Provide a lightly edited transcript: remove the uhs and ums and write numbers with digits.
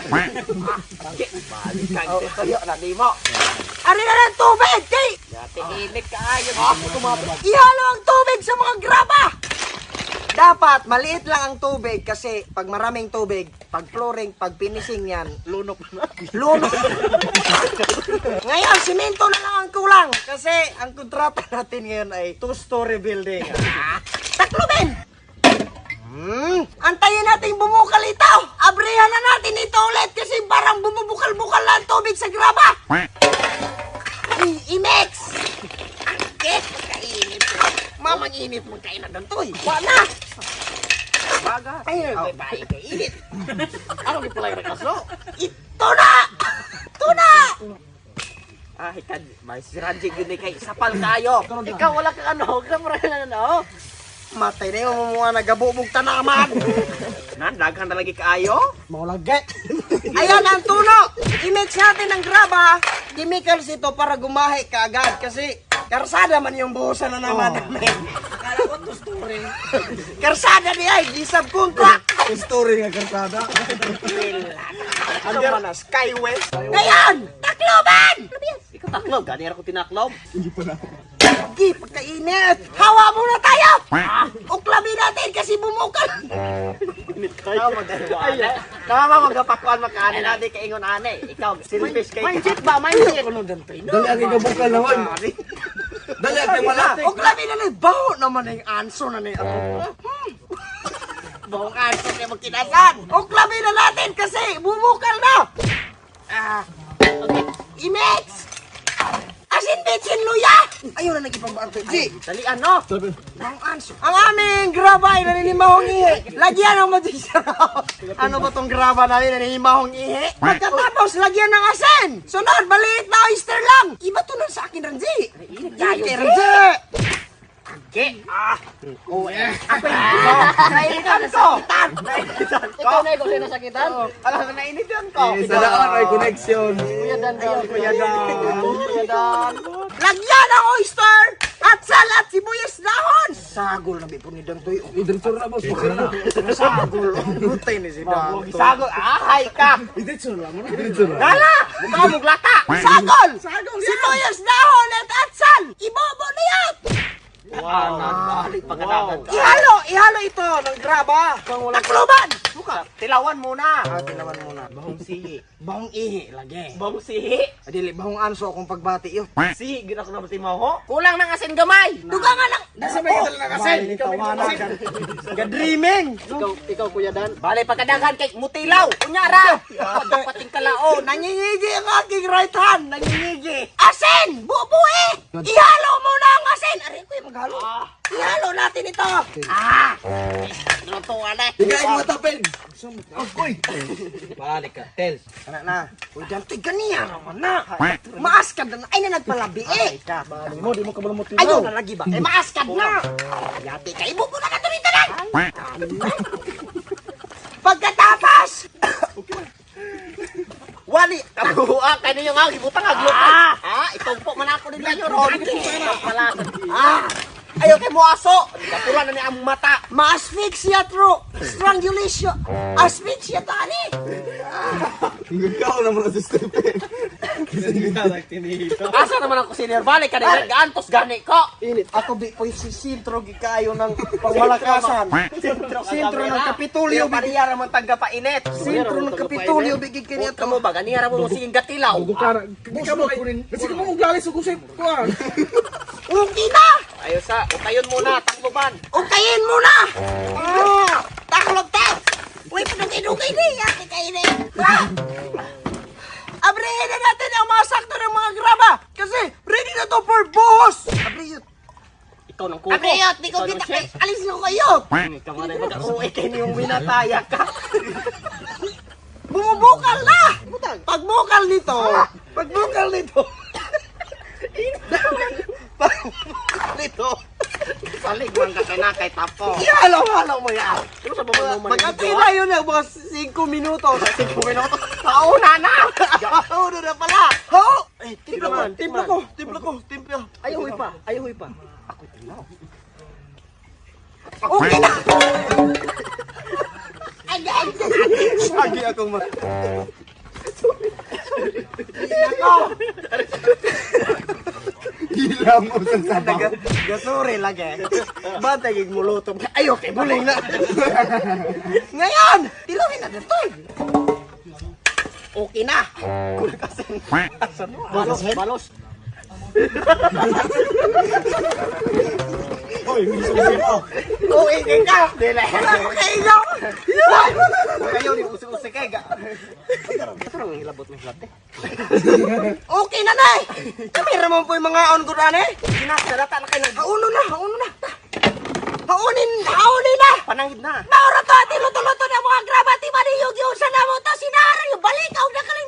Balik ka. Tuyo na di mo. Ari na ng tubig, kay! Dati init ka ayo. Ihalo ang tubig sa mga graba! Dapat maliit lang ang tubig kasi pag maraming tubig, pag flooring, pag finishing yan, Lunok na. lunok. Ngayon, simento na lang ang kulang kasi ang kontrata natin ngayon ay 2-story building. Taklobin! Antayin natin bumukal ito! Abrihan na natin ito ulit kasi parang bumubukal-bukal na ang tubig sa graba! I-mix! Akit! Kainit! Mamang init mong kainan ng toy! Wala! Baga. Ayun, babae kainit! Ano di pala yung kaso? Ito na! Ito na! Ah, ikan. May si Ranjig yun kay sapal kayo. Ikaw wala kang ano. Ikaw marami ano. Matay na yung mga nagabubog tanaman! Daghan talaga kaayo. Maulagay! Ayan ang tuno! I-mix natin ang graba, chemicals ito para gumahi kaagad kasi karsada man yung buhusan na naman namin. Akala ko to story. Karsada niya, gisab kontra! Story nga kartada. Ano ba na? Skywest? Ngayon! Takloban! Ikaw taklob. Ganira ko tinaklob. Hindi pa na. Gi, pagkainit! Hawa muna tayo! Uklabi natin kasi bumukal! Tama dahil ane. Tama magapakuan makaani na di kaingon ane. Ikaw silfish kay. Mindset ba? Mindset. Dali ang ikabukal naman. Dali ang wala. Uklabi na lang, baho naman na yung anso na niya. Bawang anso kay magkinasan. Uklabi na natin kasi bumukal na! I-mix! Asin, bitsin, luya! Ayun na nagipagbato. G! Dali ano? Ang anso. Ang aming graba ay naninimahong ihi. Lagyan ng magisya. Ano ba tong graba namin naninimahong ihi? Pagkatapos, lagyan ng asin. Sunod, maliit na oyster lang. Iba to nun sa akin, Ranji. Tayo, Kay Ranji. Ke. Oh, eh. Nainitan ko. Nainitan ko. Ikaw na ikaw sinasakitan? Alam na nainitan ko. Sa daan ay connection. Kuya Dan. Kuya Dan. Lagyan ng oyster at salat sibuyas dahon. Sagol na bipon ni Dantoy. Idritsura na boss. Idritsura na. Sagol. Butay ni si Dantoy. Sagol. Ahay ka. Idritsura mo. Idritsura. Gala. Mukha mong lata. Sagol! Sibuyas dahon at atsal! Ibobo na yan! Balik pagkadagan ka. Ihalo ito ng graba. Takloban! Suka. Tilawan muna. Tilawan muna. Bahong sihi. Bahong ihi lagi. Bahong sihi. Adili, bahong anso akong pagbati yun. Sihi. Gina ko na mati mo ho. Kulang ng asin gamay. Duga nga lang! Nasa may kadal na kasi. Ga-dreaming! Ikaw Kuya Dan. Balik pagkadagan kay mutilaw. Kunyara. Pating kalao. Nanyingigi ang aking right hand! Nanyingigi! Asin! Bubuhi! Ihalo muna ang asin! Aray ko yung maghalo. Ihalo natin ito! Lutuan eh. Ikaw ay matapin. Uy. Balik ka. Tel. Ano na? Uy, Dantoy, ganiya naman na! Maaskad na! Ay na nagpalabi eh! Mo di mo ka balumot. Ayaw na lagi ba? Eh, maaskad na! Yati ka, ibo ko na katuloy-tuloy! Pagkatapos! Wali. Kabuha. Kaya ninyo nga. Ibutang aglupan. Itugpo man ako nila yun. Pala. Ayaw kay mo aso. Kapula na niya ang mata. Ma-asphyxia through strangulation. Asphyxia tani. Ikaw naman na si Stephen. Asa naman ang kusinir. Balik ka na. Gaantos gani ko. Init. Ako di po si sintro gikayo ng pangmalakasan. Sintro ng Kapitulyo. Paniyara mo tagga pa init. Sintro ng Kapitulyo. Bigig kanya ito. Kamu ba? Ganiyara mo musingin gatilaw. Ikaw mo kunin. Kasi ka mo galis ug usay kuan. Okay na! Ayaw sa. Utayon muna. Takbuban. Ukayin mo na! Taklog tek! Uy, panugay-dugay na yaki kayo na Abrihin na natin ang mga sakto ng mga graba! Kasi ready na to for buhos! Abriyot! Ikaw ng kuko. Abriyot! Di ko kita kay... Alis ko kayo! Ikaw nga na yung mag-uwi kayo niyong minataya ka. Bumubukal na! Pagbukal nito! Pagbukal nito! Nito! Salig man ka kay na kay tapo. Ihalo-halo mo yan! Ano sa baba mo Mag-atay na yun eh, mga 5 minutos. 5 minuto. Pauna na. Ano na pala? Ho! Eh, timpla ko. Ayaw pa. Okay na! Again! Lagi ako ma... Gila mo sa sabaw. Gasuri lagi. Bantay gig mulutong. Ayo kay buling na. Ngayon, tilawin na dito. Okay na. Balos, balos. Oh, ingin ka. Dili. Okay, ikaw. Kayo ni usik-usik kay ga. Ito lang hilabot ng hilabot eh. Okay na nay. Kami ramon po yung mga on-guran eh. Ginasarata na kayo ng Hauno na, hauno na. Haunin na. panangid na. Maura to, ati luto-luto na mga graba, ti ba ni yung sa namo to, sinara yung balikaw na kaling